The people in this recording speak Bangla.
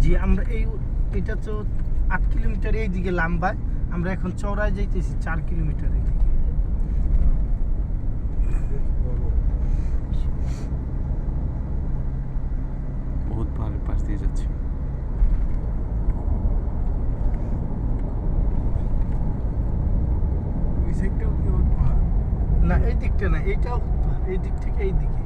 জি আমরা এটা তো 8 কিলোমিটার এই দিকে লম্বায়, আমরা এখন চওড়ায় যাইতেছি 4 কিলোমিটার এই দিকে। বহুত পাহাড়ের পাশ দিয়ে যাচ্ছি। না এই দিকটা না, এইটাও এই দিক থেকে এই দিকে।